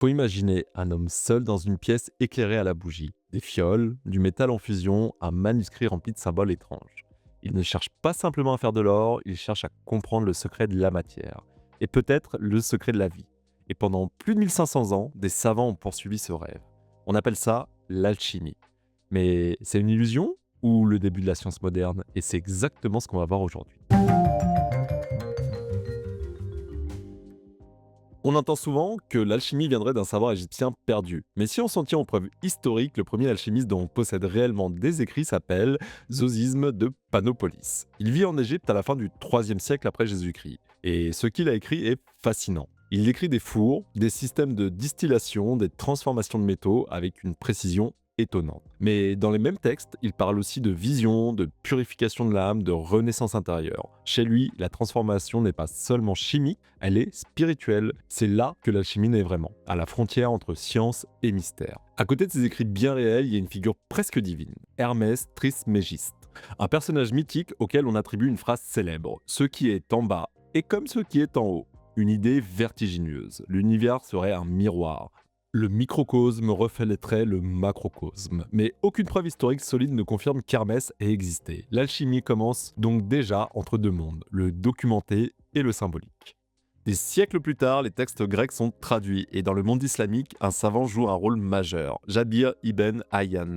Faut imaginer un homme seul dans une pièce éclairée à la bougie. Des fioles, du métal en fusion, un manuscrit rempli de symboles étranges. Il ne cherche pas simplement à faire de l'or, il cherche à comprendre le secret de la matière. Et peut-être le secret de la vie. Et pendant plus de 1500 ans, des savants ont poursuivi ce rêve. On appelle ça l'alchimie. Mais c'est une illusion ou le début de la science moderne? Et c'est exactement ce qu'on va voir aujourd'hui. On entend souvent que l'alchimie viendrait d'un savoir égyptien perdu. Mais si on s'en tient aux preuves historiques, le premier alchimiste dont on possède réellement des écrits s'appelle Zosime de Panopolis. Il vit en Égypte à la fin du 3e siècle après Jésus-Christ. Et ce qu'il a écrit est fascinant. Il décrit des fours, des systèmes de distillation, des transformations de métaux avec une précision étonnante. Mais dans les mêmes textes, il parle aussi de vision, de purification de l'âme, de renaissance intérieure. Chez lui, la transformation n'est pas seulement chimique, elle est spirituelle. C'est là que l'alchimie naît vraiment, à la frontière entre science et mystère. À côté de ces écrits bien réels, il y a une figure presque divine, Hermès Trismégiste, un personnage mythique auquel on attribue une phrase célèbre: ce qui est en bas est comme ce qui est en haut. Une idée vertigineuse. L'univers serait un miroir. Le microcosme reflèterait le macrocosme. Mais aucune preuve historique solide ne confirme qu'Hermès ait existé. L'alchimie commence donc déjà entre deux mondes, le documenté et le symbolique. Des siècles plus tard, les textes grecs sont traduits et dans le monde islamique, un savant joue un rôle majeur, Jabir ibn Hayyan.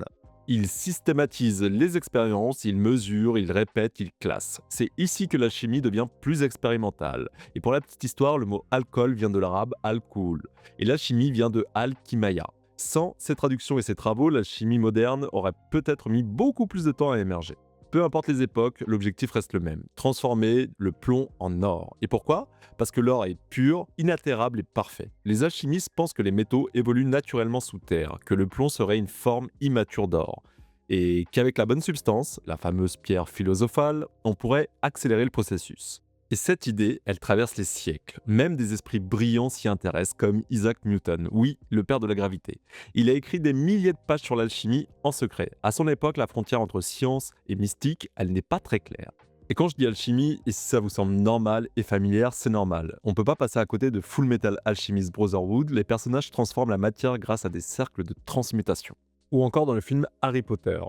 Il systématise les expériences, il mesure, il répète, il classe. C'est ici que l'alchimie devient plus expérimentale. Et pour la petite histoire, le mot alcool vient de l'arabe al-koul et l'alchimie vient de al-kimaya. Sans ces traductions et ces travaux, l'alchimie moderne aurait peut-être mis beaucoup plus de temps à émerger. Peu importe les époques, l'objectif reste le même, transformer le plomb en or. Et pourquoi? Parce que l'or est pur, inaltérable et parfait. Les alchimistes pensent que les métaux évoluent naturellement sous terre, que le plomb serait une forme immature d'or, et qu'avec la bonne substance, la fameuse pierre philosophale, on pourrait accélérer le processus. Et cette idée, elle traverse les siècles. Même des esprits brillants s'y intéressent, comme Isaac Newton, oui, le père de la gravité. Il a écrit des milliers de pages sur l'alchimie en secret. À son époque, la frontière entre science et mystique, elle n'est pas très claire. Et quand je dis alchimie, et si ça vous semble normal et familière, c'est normal. On peut pas passer à côté de Full Metal Alchemist Brotherhood, les personnages transforment la matière grâce à des cercles de transmutation. Ou encore dans le film Harry Potter.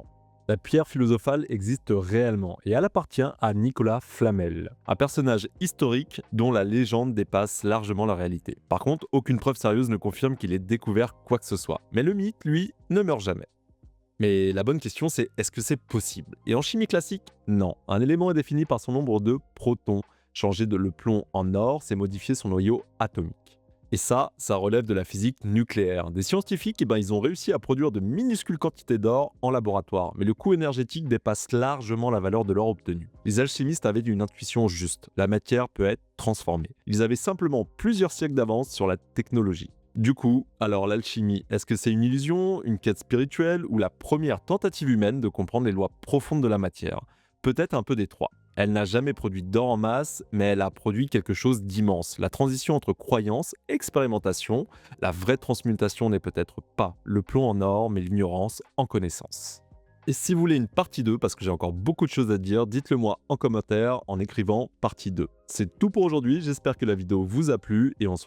La pierre philosophale existe réellement et elle appartient à Nicolas Flamel, un personnage historique dont la légende dépasse largement la réalité. Par contre, aucune preuve sérieuse ne confirme qu'il ait découvert quoi que ce soit. Mais le mythe, lui, ne meurt jamais. Mais la bonne question c'est, est-ce que c'est possible? Et en chimie classique, non. Un élément est défini par son nombre de protons. Changer le plomb en or, c'est modifier son noyau atomique. Et ça relève de la physique nucléaire. Des scientifiques, ils ont réussi à produire de minuscules quantités d'or en laboratoire, mais le coût énergétique dépasse largement la valeur de l'or obtenu. Les alchimistes avaient une intuition juste, la matière peut être transformée. Ils avaient simplement plusieurs siècles d'avance sur la technologie. Du coup, alors l'alchimie, est-ce que c'est une illusion, une quête spirituelle ou la première tentative humaine de comprendre les lois profondes de la matière? Peut-être un peu des trois. Elle n'a jamais produit d'or en masse, mais elle a produit quelque chose d'immense. La transition entre croyance et expérimentation, la vraie transmutation n'est peut-être pas le plomb en or, mais l'ignorance en connaissance. Et si vous voulez une partie 2, parce que j'ai encore beaucoup de choses à dire, dites-le moi en commentaire en écrivant partie 2. C'est tout pour aujourd'hui, j'espère que la vidéo vous a plu et on se